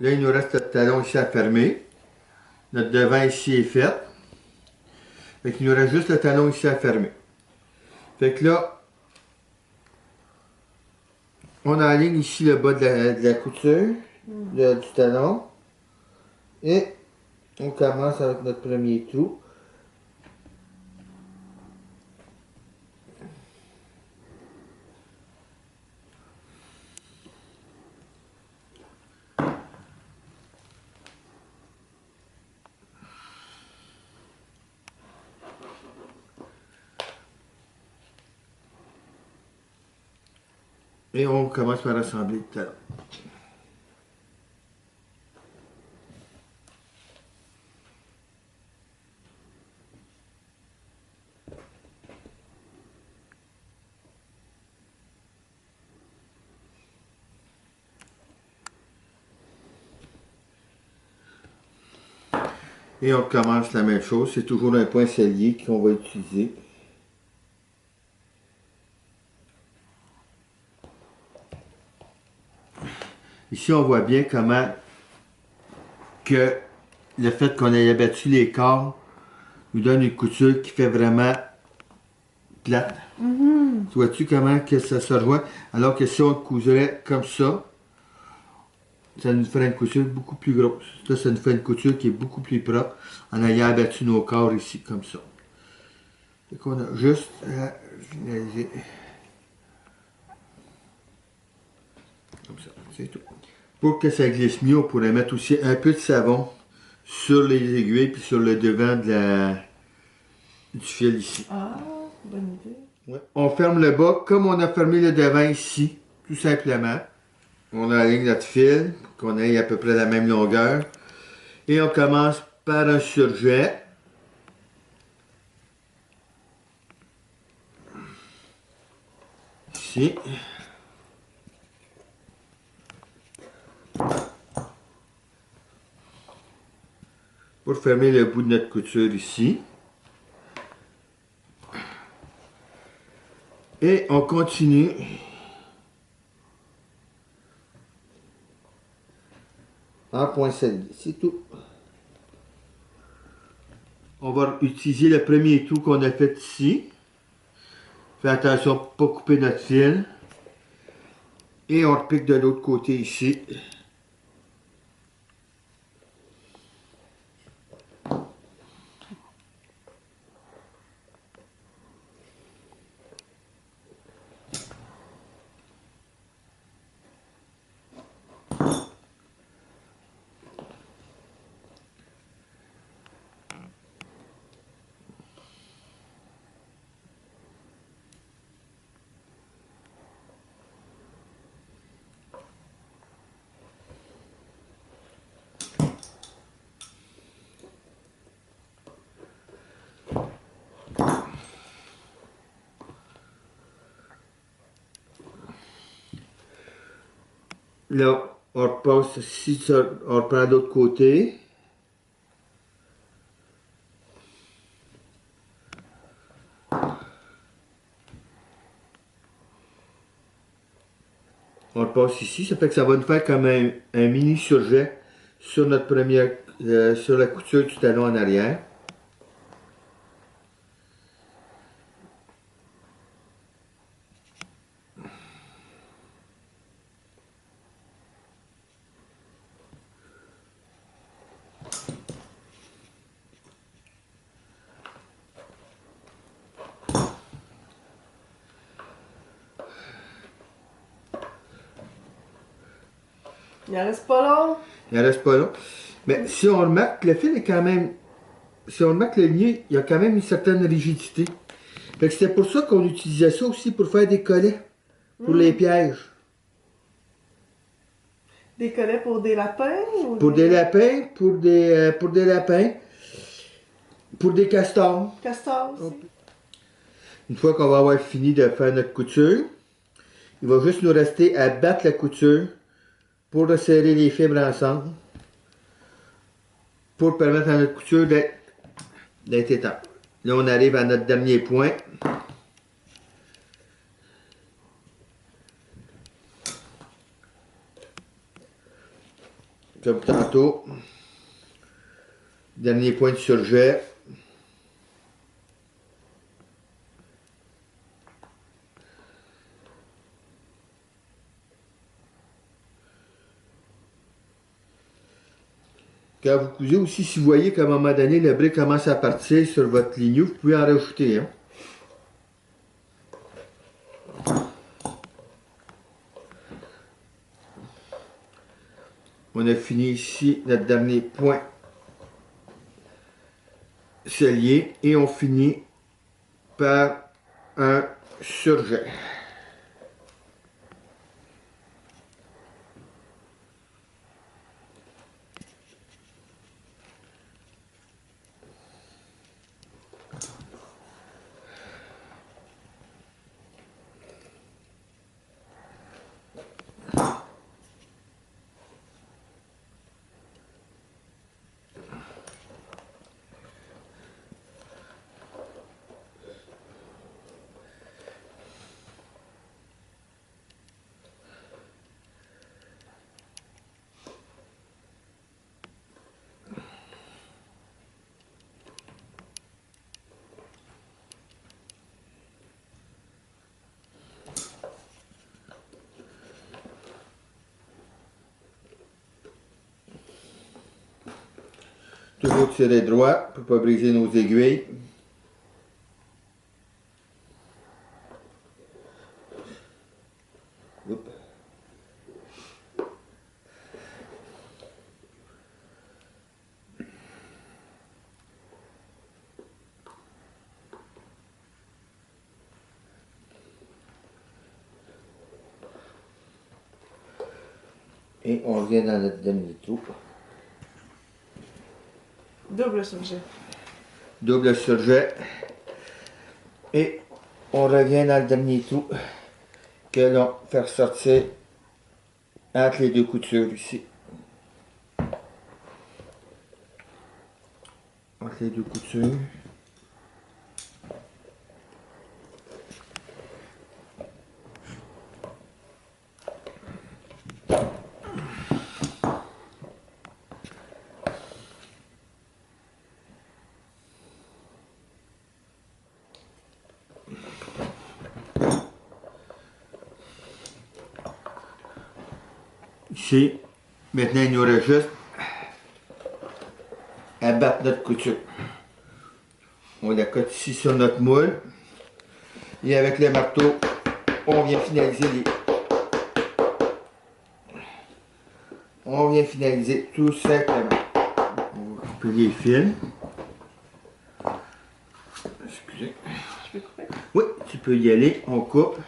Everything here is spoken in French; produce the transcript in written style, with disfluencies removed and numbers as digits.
Là, il nous reste notre talon ici à fermer. Notre devant ici est fait. Fait qu'il nous reste juste le talon ici à fermer. Fait que là, on enligne ici le bas de la couture du talon. Et on commence avec notre premier trou. Et on commence par assembler le talon. Et on commence la même chose. C'est toujours un point sellier qu'on va utiliser. Ici, on voit bien comment que le fait qu'on ait abattu les corps nous donne une couture qui fait vraiment plate. Tu vois-tu comment que ça se rejoint? Alors que si on cousurait comme ça nous ferait une couture beaucoup plus grosse. Là, ça nous fait une couture qui est beaucoup plus propre en ayant abattu nos corps ici, comme ça. Fait qu'on a juste à finaliser. Comme ça, c'est tout. Pour que ça glisse mieux, on pourrait mettre aussi un peu de savon sur les aiguilles puis sur le devant du fil ici. Ah, bonne idée. Ouais. On ferme le bas comme on a fermé le devant ici, tout simplement. On aligne notre fil pour qu'on ait à peu près la même longueur. Et on commence par un surjet. Ici. Pour fermer le bout de notre couture ici. Et on continue. En point sellier, c'est tout. On va utiliser le premier trou qu'on a fait ici. Fais attention pour ne pas couper notre fil. Et on repique de l'autre côté ici. Là, on repasse ici, on reprend l'autre côté. On le passe ici, ça fait que ça va nous faire comme un mini surjet sur notre première, sur la couture du talon en arrière. Il en reste pas long. Il en reste pas long. Mais si on remarque, le fil est quand même, si on remarque le lien, il y a quand même une certaine rigidité. Fait que c'était pour ça qu'on utilisait ça aussi pour faire des collets, pour les pièges. Des collets pour des lapins ou Pour des lapins, pour des lapins, pour des castors. castors aussi? Une fois qu'on va avoir fini de faire notre couture, il va juste nous rester à battre la couture pour resserrer les fibres ensemble, pour permettre à notre couture d'être étanche. Là, on arrive à notre dernier point. comme tantôt. Dernier point de surjet. Quand vous cousez aussi, si vous voyez qu'à un moment donné, le brick commence à partir sur votre ligne, vous pouvez en rajouter. Hein. On a fini ici notre dernier point scellé et on finit par un surjet. Toujours tirer droit pour ne pas briser nos aiguilles. Oups. Et on revient dans notre dernier trou. Double surjet. Double surjet. Et on revient dans le dernier trou que l'on fait sortir entre les deux coutures ici. Entre les deux coutures. Ici, maintenant il nous reste juste à battre notre couture. On la cote ici sur notre moule. Et avec le marteau, on vient finaliser tout simplement. On va couper les fils. Excusez. Je peux couper? Oui, tu peux y aller, on coupe.